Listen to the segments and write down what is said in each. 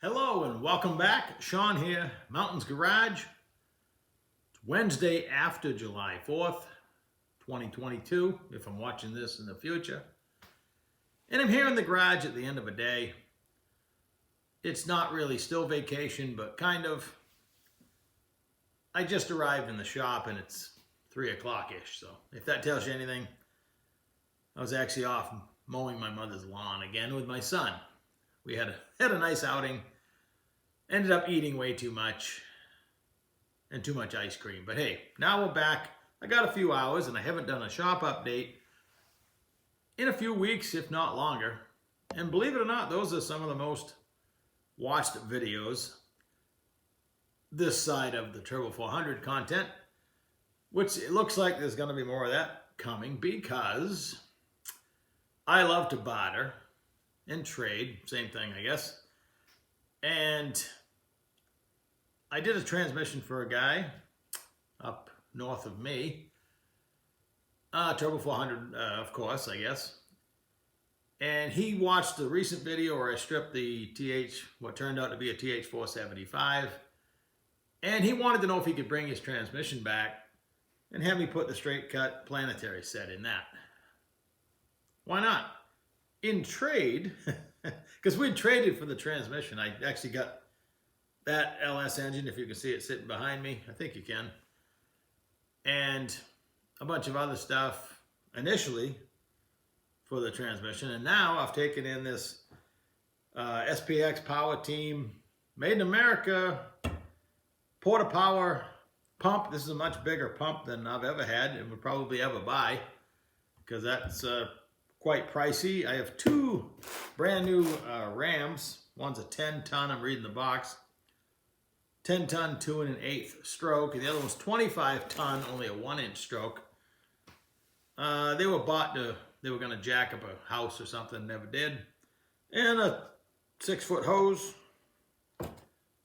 Hello and welcome back. Sean here, Mountains Garage. It's Wednesday after July 4th, 2022, if I'm watching this in the future. And I'm here in the garage at the end of a day. It's not really still vacation, but kind of. I just arrived in the shop and it's 3 o'clock-ish, so if that tells you anything, I was actually off mowing my mother's lawn again with my son. We had a nice outing. Ended up eating way too much and too much ice cream. But hey, now we're back. I got a few hours and I haven't done a shop update in a few weeks, if not longer. And believe it or not, those are some of the most watched videos this side of the Turbo 400 content, which it looks like there's going to be more of that coming because I love to barter and trade. Same thing, I guess. And I did a transmission for a guy up north of me. Turbo 400, of course, I guess. And he watched the recent video where I stripped the what turned out to be a TH475. And he wanted to know if he could bring his transmission back and have me put the straight cut planetary set in that. Why not? In trade, because we'd traded for the transmission. I actually got that LS engine, if you can see it sitting behind me. I think you can. And a bunch of other stuff initially for the transmission. And now I've taken in this SPX Power Team Made in America Porta Power pump. This is a much bigger pump than I've ever had and would probably ever buy, because that's quite pricey. I have two brand new Rams. One's a 10-ton, I'm reading the box. 10-ton, 2 1/8 stroke. And the other one's 25-ton, only a 1-inch stroke. They were bought they were gonna jack up a house or something, never did. And a 6-foot hose.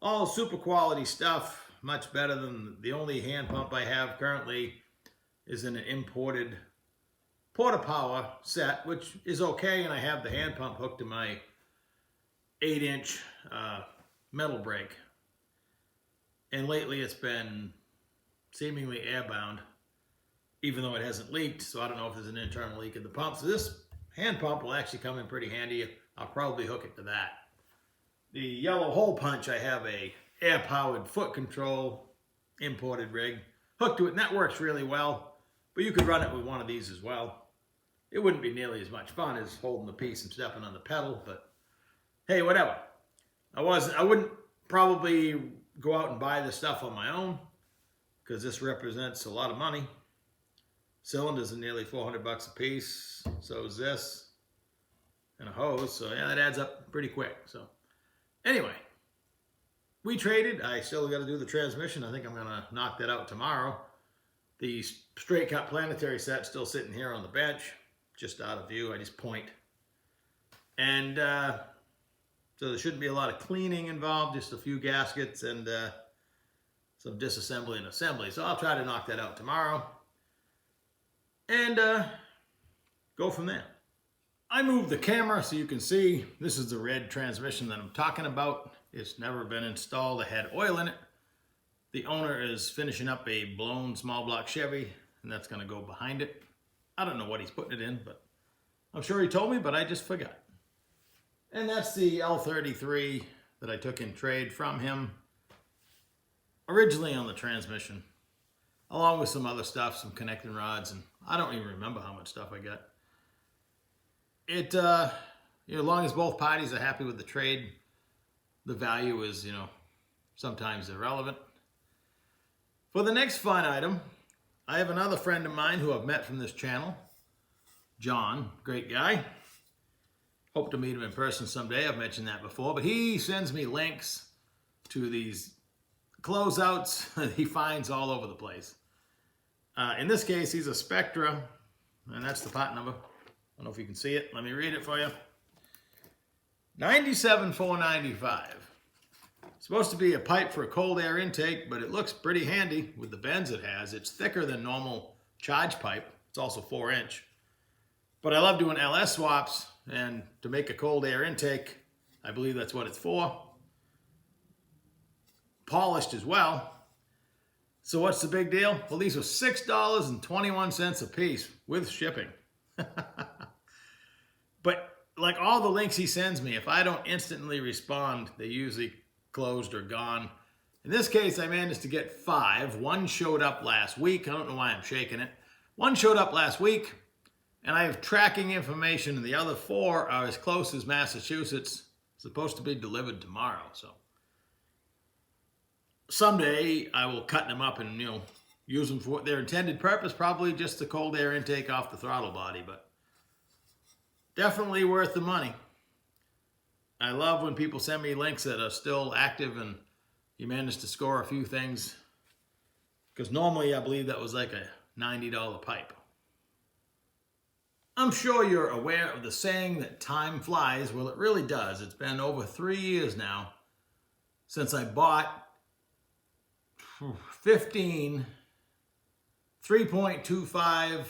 All super quality stuff, much better than the only hand pump I have currently is in an imported Porta Power set, which is okay, and I have the hand pump hooked to my 8-inch metal brake. And lately it's been seemingly airbound, even though it hasn't leaked, so I don't know if there's an internal leak in the pump. So this hand pump will actually come in pretty handy. I'll probably hook it to that. The yellow hole punch, I have a air-powered foot control imported rig hooked to it, and that works really well, but you could run it with one of these as well. It wouldn't be nearly as much fun as holding the piece and stepping on the pedal, but hey, whatever. I wouldn't probably go out and buy this stuff on my own, because this represents a lot of money. Cylinders are nearly 400 bucks a piece. So is this, and a hose. So yeah, that adds up pretty quick. So anyway, we traded. I still got to do the transmission. I think I'm going to knock that out tomorrow. The straight cut planetary set still sitting here on the bench, just out of view. I just point. And so there shouldn't be a lot of cleaning involved, just a few gaskets and some disassembly and assembly. So I'll try to knock that out tomorrow and go from there. I moved the camera so you can see. This is the red transmission that I'm talking about. It's never been installed. It had oil in it. The owner is finishing up a blown small block Chevy, and that's going to go behind it. I don't know what he's putting it in, but I'm sure he told me, but I just forgot. And that's the L33 that I took in trade from him, originally on the transmission, along with some other stuff, some connecting rods, and I don't even remember how much stuff I got. It, as long as both parties are happy with the trade, the value is, sometimes irrelevant. For the next fun item, I have another friend of mine who I've met from this channel, John, great guy. Hope to meet him in person someday. I've mentioned that before, but he sends me links to these closeouts that he finds all over the place. In this case, he's a Spectra, and that's the part number. I don't know if you can see it. Let me read it for you. 97495. Supposed to be a pipe for a cold air intake, but it looks pretty handy with the bends it has. It's thicker than normal charge pipe. It's also 4-inch. But I love doing LS swaps, and to make a cold air intake, I believe that's what it's for. polished as well. So what's the big deal? Well, these were $6.21 a piece with shipping. But like all the links he sends me, if I don't instantly respond, they usually closed or gone. In this case, I managed to get 5. One showed up last week. I don't know why I'm shaking it. One showed up last week, and I have tracking information, and the other 4 are as close as Massachusetts. Supposed to be delivered tomorrow, so someday I will cut them up and use them for what their intended purpose, probably just the cold air intake off the throttle body, but definitely worth the money. I love when people send me links that are still active and you managed to score a few things, because normally I believe that was like a $90 pipe. I'm sure you're aware of the saying that time flies. Well, it really does. It's been over 3 years now since I bought 15 3.25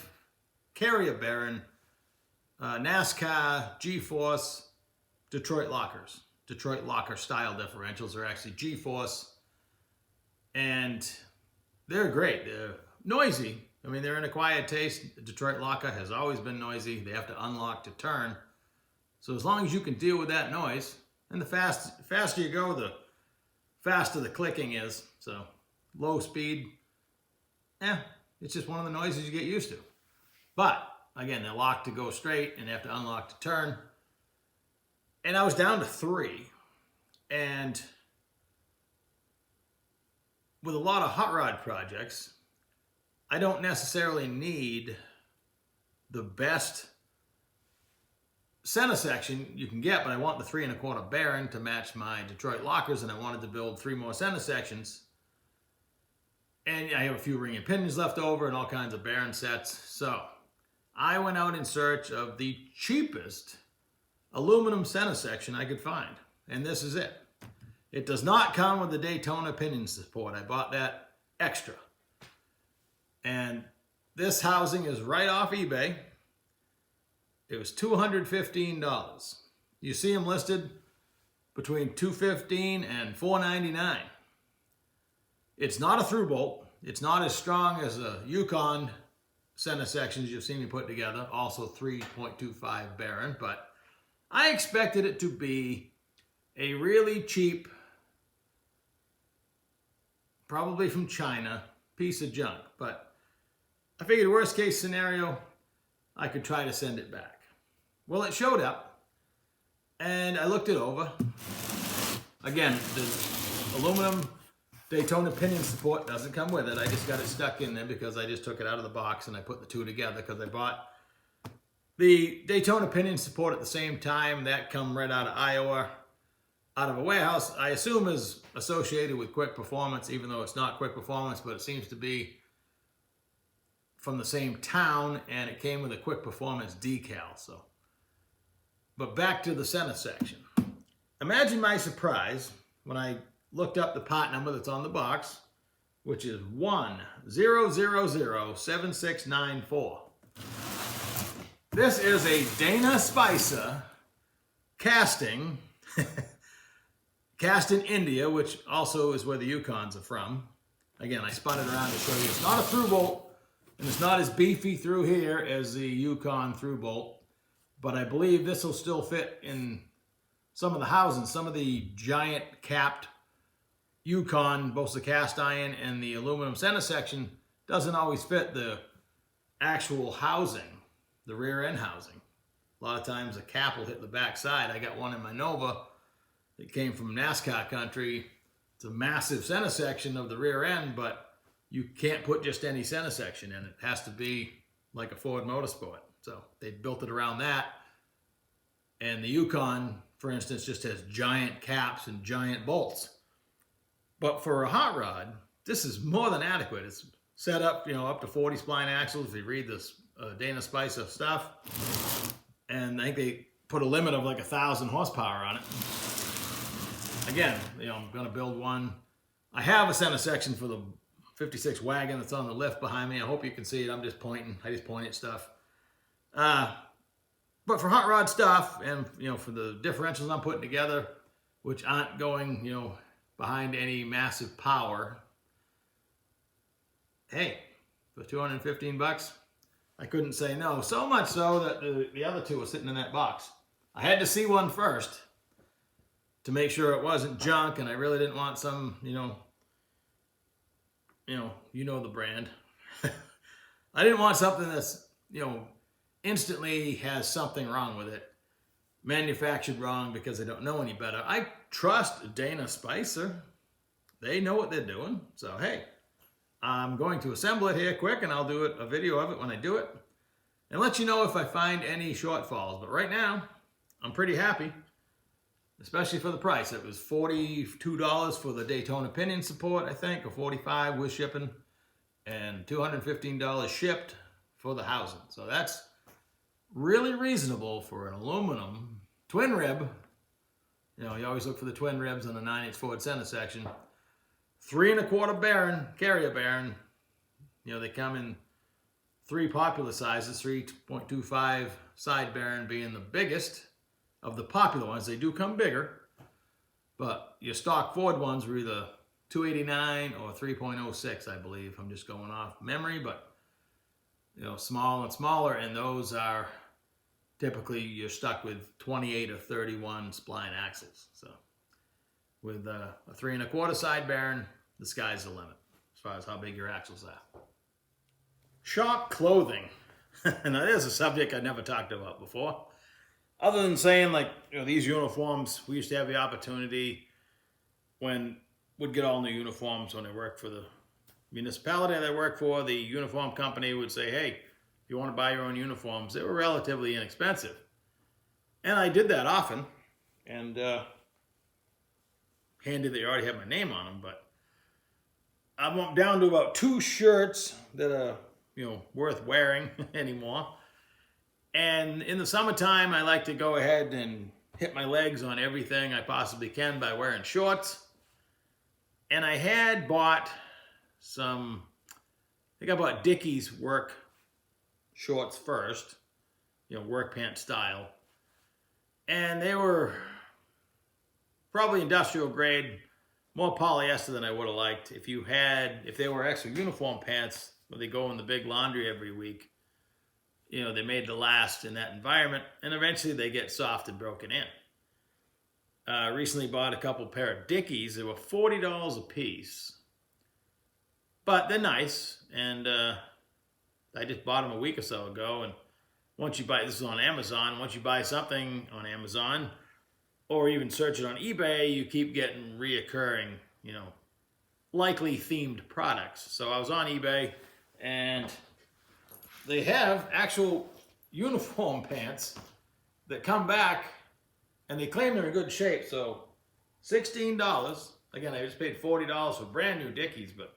Carrier Baron NASCAR G-Force Detroit lockers. Detroit locker style differentials are actually G-Force, and they're great. They're noisy. I mean, they're an acquired taste. The Detroit locker has always been noisy. They have to unlock to turn. So as long as you can deal with that noise, and the faster you go, the faster the clicking is. So low speed, it's just one of the noises you get used to. But again, they're locked to go straight and they have to unlock to turn. And I was down to 3. And with a lot of hot rod projects, I don't necessarily need the best center section you can get, but I want the 3 1/4 Baron to match my Detroit lockers, and I wanted to build 3 more center sections. And I have a few ring and pinions left over and all kinds of Baron sets. So I went out in search of the cheapest aluminum center section I could find. And this is it. It does not come with the Daytona pinion support. I bought that extra. And this housing is right off eBay. It was $215. You see them listed between $215 and $499. It's not a through bolt. It's not as strong as a Yukon center sections you've seen me put together. Also 3.25 Baron, but I expected it to be a really cheap, probably from China, piece of junk. But I figured worst case scenario, I could try to send it back. Well, it showed up, and I looked it over. Again, the aluminum Daytona pinion support doesn't come with it. I just got it stuck in there because I just took it out of the box and I put the 2 together because I bought the Daytona pinion support at the same time. That come right out of Iowa, out of a warehouse I assume is associated with Quick Performance, even though it's not Quick Performance, but it seems to be from the same town, and it came with a Quick Performance decal. So, but back to the center section. Imagine my surprise when I looked up the part number that's on the box, which is 10007694. This is a Dana Spicer casting, cast in India, which also is where the Yukons are from. Again, I spun it around to show you it's not a through bolt, and it's not as beefy through here as the Yukon through bolt, but I believe this will still fit in some of the housings. Some of the giant capped Yukon, both the cast iron and the aluminum center section, doesn't always fit the actual housing, the rear end housing. A lot of times the cap will hit the back side. I got one in my Nova that came from NASCAR country. It's a massive center section of the rear end, but you can't put just any center section in. It has to be like a Ford Motorsport. So they built it around that. And the Yukon, for instance, just has giant caps and giant bolts. But for a hot rod, this is more than adequate. It's set up, up to 40 spline axles if you read this Dana Spicer stuff. And I think they put a limit of like 1,000 horsepower on it. Again, I'm going to build one. I have a center section for the 56 wagon that's on the lift behind me. I hope you can see it. I'm just pointing. I just point at stuff. But for hot rod stuff and, for the differentials I'm putting together, which aren't going, behind any massive power. Hey, for 215 bucks, I couldn't say no. So much so that the other two were sitting in that box. I had to see one first to make sure it wasn't junk, and I really didn't want some, you know the brand. I didn't want something that's, instantly has something wrong with it. Manufactured wrong because they don't know any better. I trust Dana Spicer. They know what they're doing. So, hey, I'm going to assemble it here quick, and I'll do a video of it when I do it and let you know if I find any shortfalls. But right now, I'm pretty happy, especially for the price. It was $42 for the Daytona pinion support, I think, or $45 with shipping, and $215 shipped for the housing. So that's really reasonable for an aluminum twin rib. You always look for the twin ribs on the 9/8 Ford center section. 3 1/4 bearing, carrier bearing. They come in 3 popular sizes, 3.25 side bearing being the biggest of the popular ones. They do come bigger, but your stock Ford ones were either 289 or 3.06, I believe. I'm just going off memory, but small and smaller, and those are typically you're stuck with 28 or 31 spline axles. So with a 3 1/4 side bearing, the sky's the limit as far as how big your axles are. Shop clothing. Now, there's a subject I never talked about before. Other than saying, like, these uniforms, we used to have the opportunity when we'd get all new uniforms when I worked for the municipality that I worked for. The uniform company would say, hey, if you want to buy your own uniforms, they were relatively inexpensive. And I did that often, and handy that you already have my name on them, but I'm down to about 2 shirts that are, worth wearing anymore. And in the summertime, I like to go ahead and hit my legs on everything I possibly can by wearing shorts. And I had bought I think I bought Dickies work shorts first, work pant style. And they were probably industrial grade, more polyester than I would have liked. If they were actual uniform pants, where they go in the big laundry every week, they made to last in that environment, and eventually they get soft and broken in. Recently bought a couple pair of Dickies. They were $40 a piece, but they're nice, and I just bought them a week or so ago. And once you buy, this is on Amazon, once you buy something on Amazon, or even search it on eBay, you keep getting reoccurring, likely themed products. So I was on eBay, and they have actual uniform pants that come back, and they claim they're in good shape. So $16. Again, I just paid $40 for brand new Dickies, but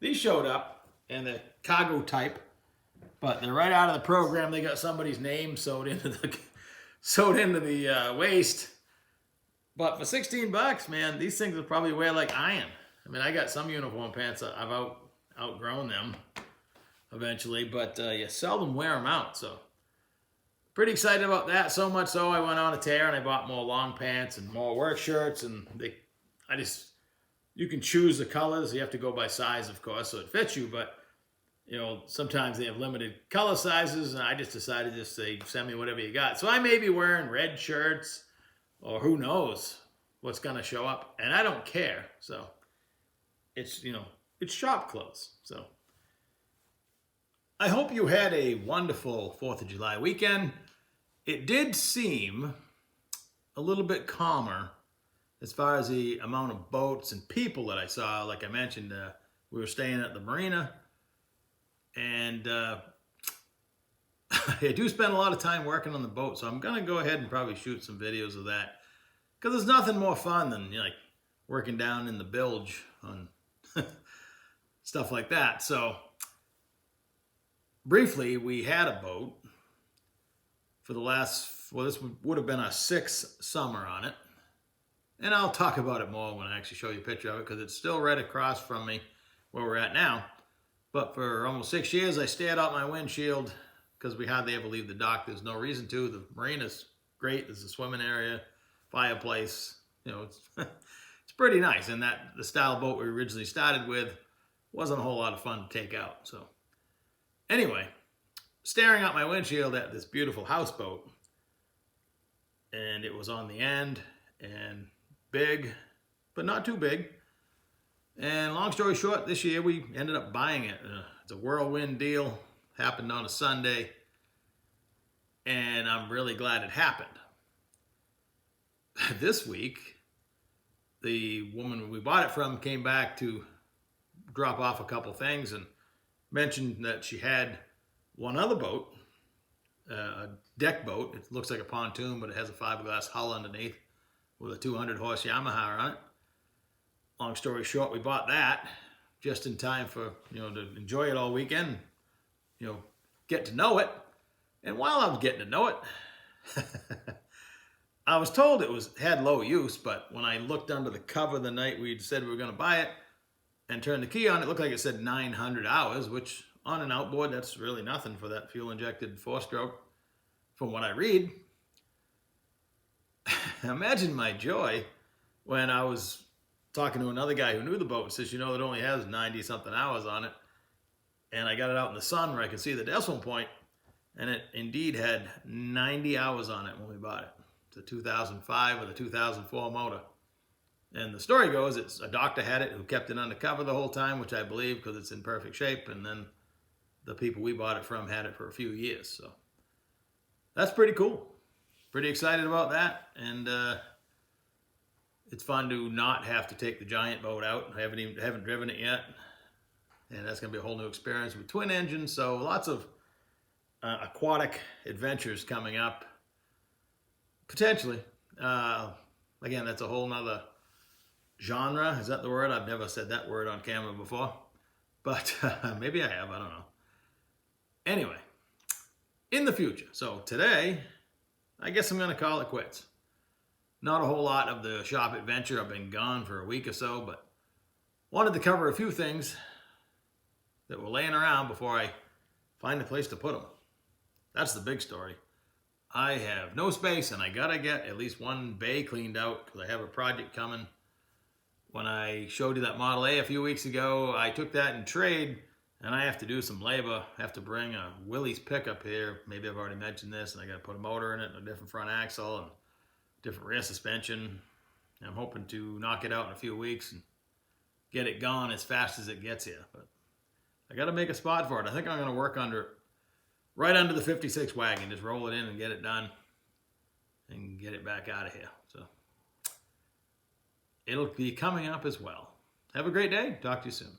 these showed up, and they're cargo type, but they're right out of the program. They got somebody's name sewed into the waist. But for 16 bucks, man, these things will probably wear like iron. I mean, I got some uniform pants. I've outgrown them eventually, but you seldom wear them out. So pretty excited about that. So much so I went on a tear and I bought more long pants and more work shirts. And you can choose the colors. You have to go by size, of course, so it fits you. But sometimes they have limited color sizes, and I just decided to say, send me whatever you got. So I may be wearing red shirts, or who knows what's going to show up. And I don't care. So it's shop clothes. So I hope you had a wonderful 4th of July weekend. It did seem a little bit calmer as far as the amount of boats and people that I saw. Like I mentioned, we were staying at the marina, and I do spend a lot of time working on the boat, so I'm going to go ahead and probably shoot some videos of that, because there's nothing more fun than working down in the bilge on stuff like that. So briefly, we had a boat for this would have been our 6th summer on it, and I'll talk about it more when I actually show you a picture of it, because it's still right across from me where we're at now. But for almost 6 years, I stared out my windshield because we hardly ever leave the dock. There's no reason to. The marina's great. There's a swimming area, fireplace. It's pretty nice. And that the style of boat we originally started with wasn't a whole lot of fun to take out. So anyway, staring out my windshield at this beautiful houseboat, and it was on the end and big, but not too big. And long story short, this year we ended up buying it. It's a whirlwind deal, happened on a Sunday, and I'm really glad it happened. This week, the woman we bought it from came back to drop off a couple things and mentioned that she had one other boat, a deck boat. It looks like a pontoon, but it has a fiberglass hull underneath with a 200 horse Yamaha on it. Long story short, we bought that just in time for, to enjoy it all weekend, get to know it. And while I was getting to know it, I was told it had low use, but when I looked under the cover the night we said we were going to buy it and turned the key on, it looked like it said 900 hours, which on an outboard, that's really nothing for that fuel-injected four-stroke from what I read. Imagine my joy when I was talking to another guy who knew the boat and says, it only has 90-something hours on it. And I got it out in the sun where I could see the decimal point, and it indeed had 90 hours on it when we bought it. It's a 2005 with a 2004 motor. And the story goes, a doctor had it who kept it undercover the whole time, which I believe because it's in perfect shape. And then the people we bought it from had it for a few years. So that's pretty cool. Pretty excited about that. And it's fun to not have to take the giant boat out. I haven't driven it yet. And that's going to be a whole new experience with twin engines. So lots of aquatic adventures coming up. Potentially. Again, that's a whole nother genre. Is that the word? I've never said that word on camera before. But maybe I have. I don't know. Anyway, in the future. So today, I guess I'm going to call it quits. Not a whole lot of the shop adventure. I've been gone for a week or so, but wanted to cover a few things that were laying around before I find a place to put them. That's the big story. I have no space, and I gotta get at least one bay cleaned out because I have a project coming. When I showed you that Model A a few weeks ago, I took that in trade, and I have to do some labor. I have to bring a Willys pickup here. Maybe I've already mentioned this, and I gotta put a motor in it, and a different front axle, and different rear suspension. I'm hoping to knock it out in a few weeks and get it gone as fast as it gets here. But I gotta make a spot for it. I think I'm gonna work right under the 56 wagon, just roll it in and get it done and get it back out of here. So it'll be coming up as well. Have a great day. Talk to you soon.